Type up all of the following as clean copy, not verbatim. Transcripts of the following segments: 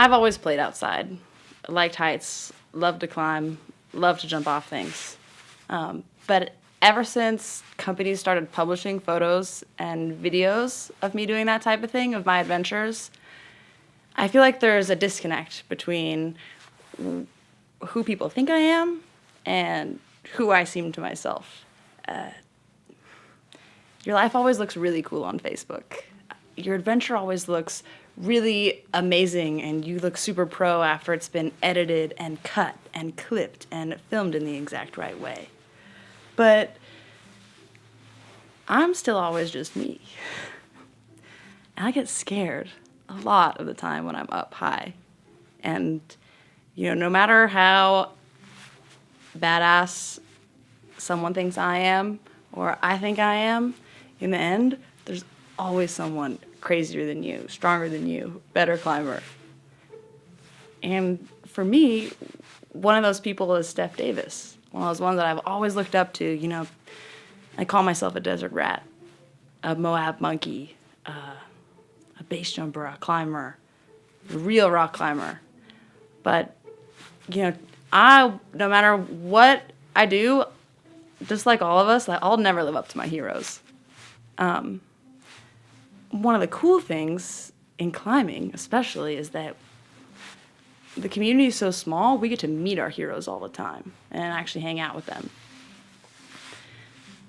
I've always played outside. I liked heights, loved to climb, loved to jump off things. But ever since companies started publishing photos and videos of me doing that type of thing, of my adventures, I feel like there's a disconnect between who people think I am and who I seem to myself. Your life always looks really cool on Facebook. Your adventure always looks really amazing, and you look super pro after it's been edited and cut and clipped and filmed in the exact right way. But I'm still always just me. And I get scared a lot of the time when I'm up high. And, no matter how badass someone thinks I am or I think I am, in the end, there's always someone crazier than you, stronger than you, better climber. And for me, one of those people is Steph Davis, one of those ones that I've always looked up to. I call myself a desert rat, a Moab monkey, a base jumper, a climber, a real rock climber. But, no matter what I do, just like all of us, I'll never live up to my heroes. One of the cool things in climbing, especially, is that the community is so small, we get to meet our heroes all the time and actually hang out with them.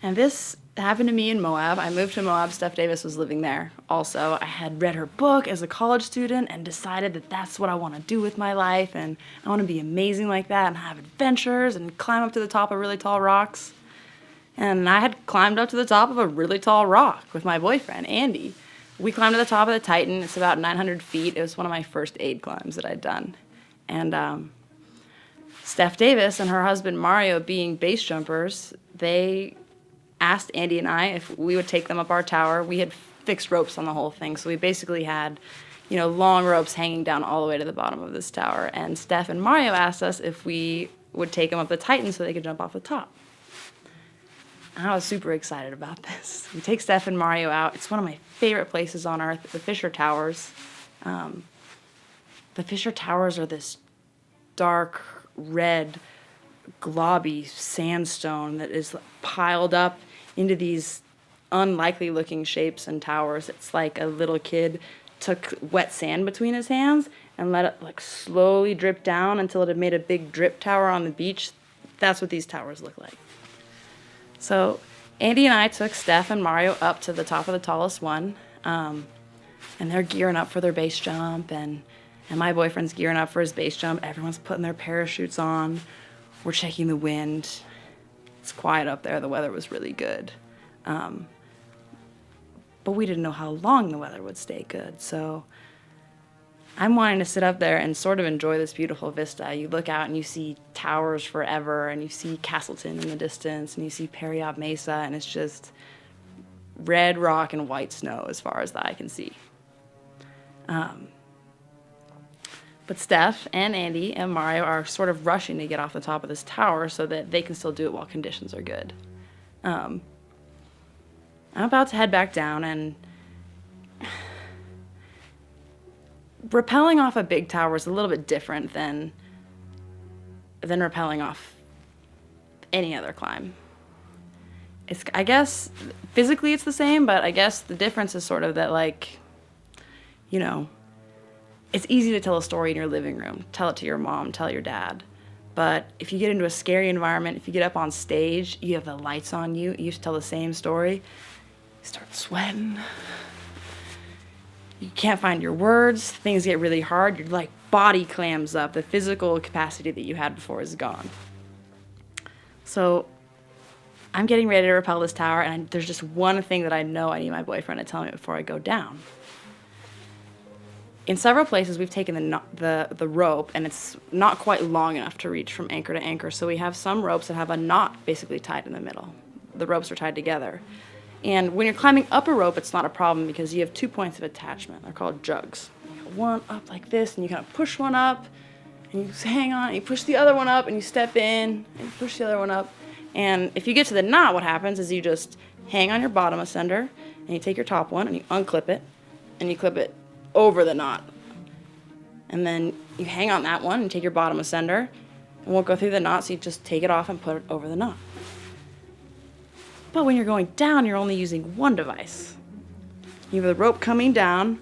And this happened to me in Moab. I moved to Moab. Steph Davis was living there also. I had read her book as a college student and decided that that's what I want to do with my life, and I want to be amazing like that and have adventures and climb up to the top of really tall rocks. And I had climbed up to the top of a really tall rock with my boyfriend, Andy. We climbed to the top of the Titan. It's about 900 feet. It was one of my first aid climbs that I'd done. And Steph Davis and her husband Mario, being base jumpers, they asked Andy and I if we would take them up our tower. We had fixed ropes on the whole thing, so we basically had, long ropes hanging down all the way to the bottom of this tower. And Steph and Mario asked us if we would take them up the Titan so they could jump off the top. I was super excited about this. We take Steph and Mario out. It's one of my favorite places on Earth, the Fisher Towers. The Fisher Towers are this dark, red, globby sandstone that is piled up into these unlikely-looking shapes and towers. It's like a little kid took wet sand between his hands and let it slowly drip down until it had made a big drip tower on the beach. That's what these towers look like. So Andy and I took Steph and Mario up to the top of the tallest one, and they're gearing up for their base jump, and my boyfriend's gearing up for his base jump. Everyone's putting their parachutes on. We're checking the wind. It's quiet up there. The weather was really good. But we didn't know how long the weather would stay good, so I'm wanting to sit up there and sort of enjoy this beautiful vista. You look out and you see towers forever, and you see Castleton in the distance, and you see Periop Mesa, and it's just red rock and white snow as far as the eye can see. But Steph and Andy and Mario are sort of rushing to get off the top of this tower so that they can still do it while conditions are good. I'm about to head back down, and rappelling off a big tower is a little bit different than rappelling off any other climb. I guess physically it's the same, but I guess the difference is sort of that, it's easy to tell a story in your living room. Tell it to your mom, tell your dad. But if you get into a scary environment, if you get up on stage, you have the lights on you, you used to tell the same story, you start sweating. You can't find your words, things get really hard, your body clams up, the physical capacity that you had before is gone. So I'm getting ready to rappel this tower, and there's just one thing that I know I need my boyfriend to tell me before I go down. In several places, we've taken the rope, and it's not quite long enough to reach from anchor to anchor, so we have some ropes that have a knot basically tied in the middle. The ropes are tied together. And when you're climbing up a rope, it's not a problem because you have 2 points of attachment. They're called jugs. You have one up like this, and you kind of push one up, and you hang on, and you push the other one up, and you step in, and you push the other one up. And if you get to the knot, what happens is you just hang on your bottom ascender, and you take your top one, and you unclip it, and you clip it over the knot. And then you hang on that one and take your bottom ascender. It won't go through the knot, so you just take it off and put it over the knot. But when you're going down, you're only using one device. You have the rope coming down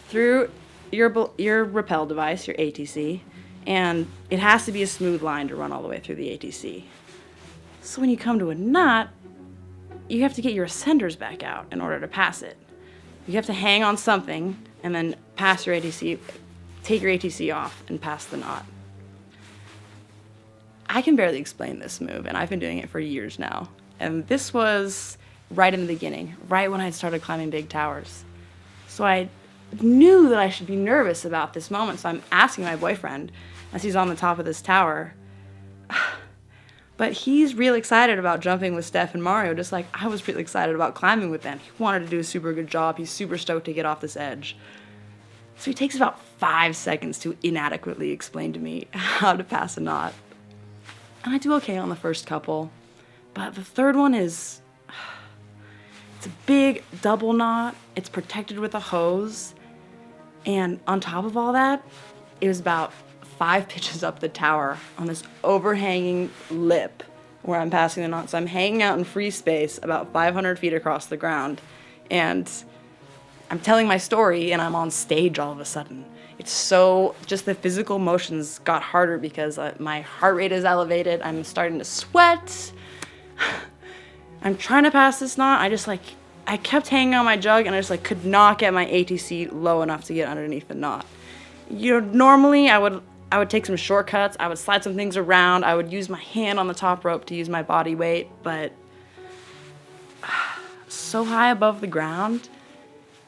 through your rappel device, your ATC, and it has to be a smooth line to run all the way through the ATC. So when you come to a knot, you have to get your ascenders back out in order to pass it. You have to hang on something and then pass your ATC, take your ATC off and pass the knot. I can barely explain this move, and I've been doing it for years now. And this was right in the beginning, right when I started climbing big towers. So I knew that I should be nervous about this moment, so I'm asking my boyfriend as he's on the top of this tower. But he's really excited about jumping with Steph and Mario, just like I was really excited about climbing with them. He wanted to do a super good job. He's super stoked to get off this edge. So he takes about 5 seconds to inadequately explain to me how to pass a knot. And I do okay on the first couple, but the third one is, it's a big double knot. It's protected with a hose. And on top of all that, it was about 5 pitches up the tower on this overhanging lip where I'm passing the knot. So I'm hanging out in free space about 500 feet across the ground, and I'm telling my story, and I'm on stage all of a sudden. It's so, just the physical motions got harder because my heart rate is elevated. I'm starting to sweat. I'm trying to pass this knot. I kept hanging on my jug, and I just could not get my ATC low enough to get underneath the knot. Normally I would take some shortcuts. I would slide some things around. I would use my hand on the top rope to use my body weight, but so high above the ground,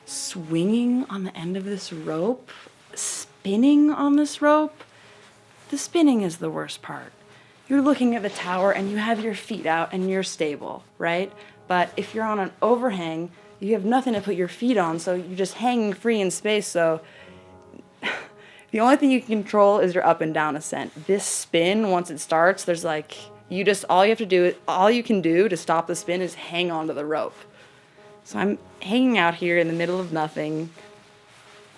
swinging on the end of this rope, spinning on this rope, the spinning is the worst part. You're looking at the tower and you have your feet out and you're stable, right? But if you're on an overhang, you have nothing to put your feet on, so you're just hanging free in space, so the only thing you can control is your up and down ascent. This spin, once it starts, there's all you can do to stop the spin is hang on to the rope. So I'm hanging out here in the middle of nothing,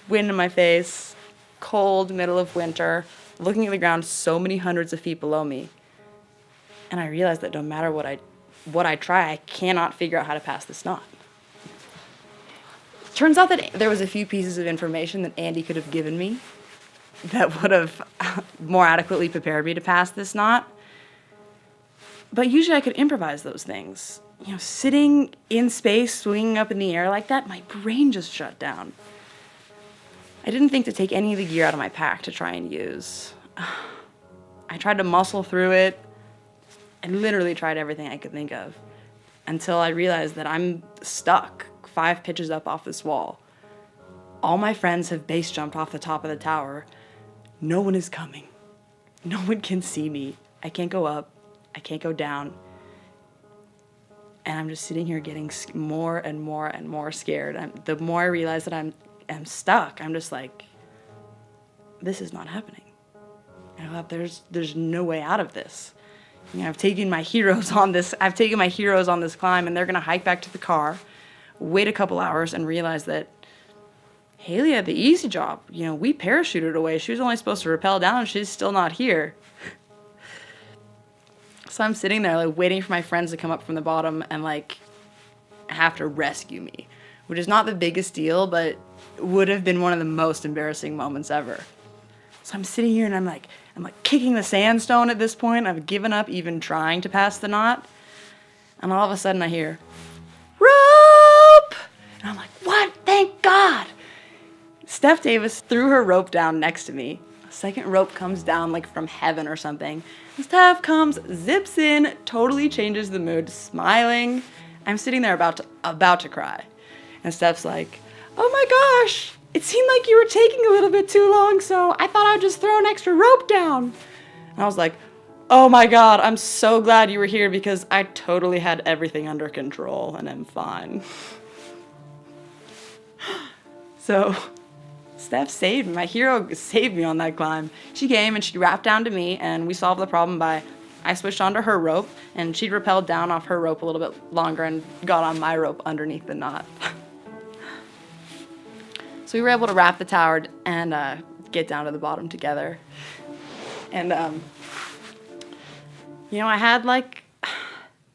wind in my face, cold, middle of winter, looking at the ground so many hundreds of feet below me. And I realized that no matter what I try, I cannot figure out how to pass this knot. Turns out that there was a few pieces of information that Andy could have given me that would have more adequately prepared me to pass this knot. But usually I could improvise those things. Sitting in space, swinging up in the air like that, my brain just shut down. I didn't think to take any of the gear out of my pack to try and use. I tried to muscle through it. I literally tried everything I could think of until I realized that I'm stuck 5 pitches up off this wall. All my friends have base jumped off the top of the tower. No one is coming. No one can see me. I can't go up. I can't go down. And I'm just sitting here getting more and more and more scared. The more I realize that I'm stuck, I'm just like, this is not happening. I thought there's no way out of this. I've taken my heroes on this climb, and they're gonna hike back to the car, wait a couple hours, and realize that Hayley had the easy job. We parachuted away. She was only supposed to rappel down. She's still not here. So I'm sitting there waiting for my friends to come up from the bottom and have to rescue me, which is not the biggest deal, but would have been one of the most embarrassing moments ever. So I'm sitting here and I'm kicking the sandstone at this point. I've given up even trying to pass the knot. And all of a sudden I hear, rope! And I'm like, what? Thank God! Steph Davis threw her rope down next to me. A second rope comes down from heaven or something. And Steph comes, zips in, totally changes the mood, smiling. I'm sitting there about to cry. And Steph's like, oh my gosh, it seemed like you were taking a little bit too long, so I thought I'd just throw an extra rope down. And I was like, oh my God, I'm so glad you were here because I totally had everything under control and I'm fine. So Steph saved me. My hero saved me on that climb. She came and she wrapped down to me, and we solved the problem by I switched onto her rope, and she'd rappelled down off her rope a little bit longer and got on my rope underneath the knot. So we were able to wrap the tower and get down to the bottom together. And, I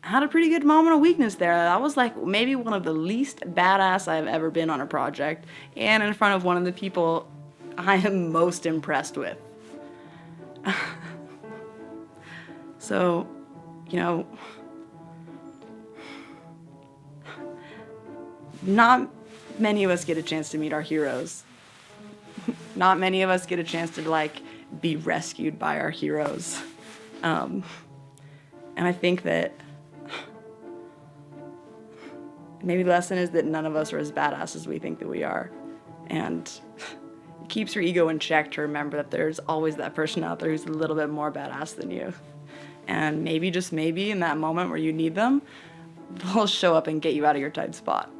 had a pretty good moment of weakness there. That was like maybe one of the least badass I've ever been on a project, and in front of one of the people I am most impressed with. So, not many of us get a chance to meet our heroes. Not many of us get a chance to be rescued by our heroes. And I think that maybe the lesson is that none of us are as badass as we think that we are. And it keeps your ego in check to remember that there's always that person out there who's a little bit more badass than you. And maybe, just maybe, in that moment where you need them, they'll show up and get you out of your tight spot.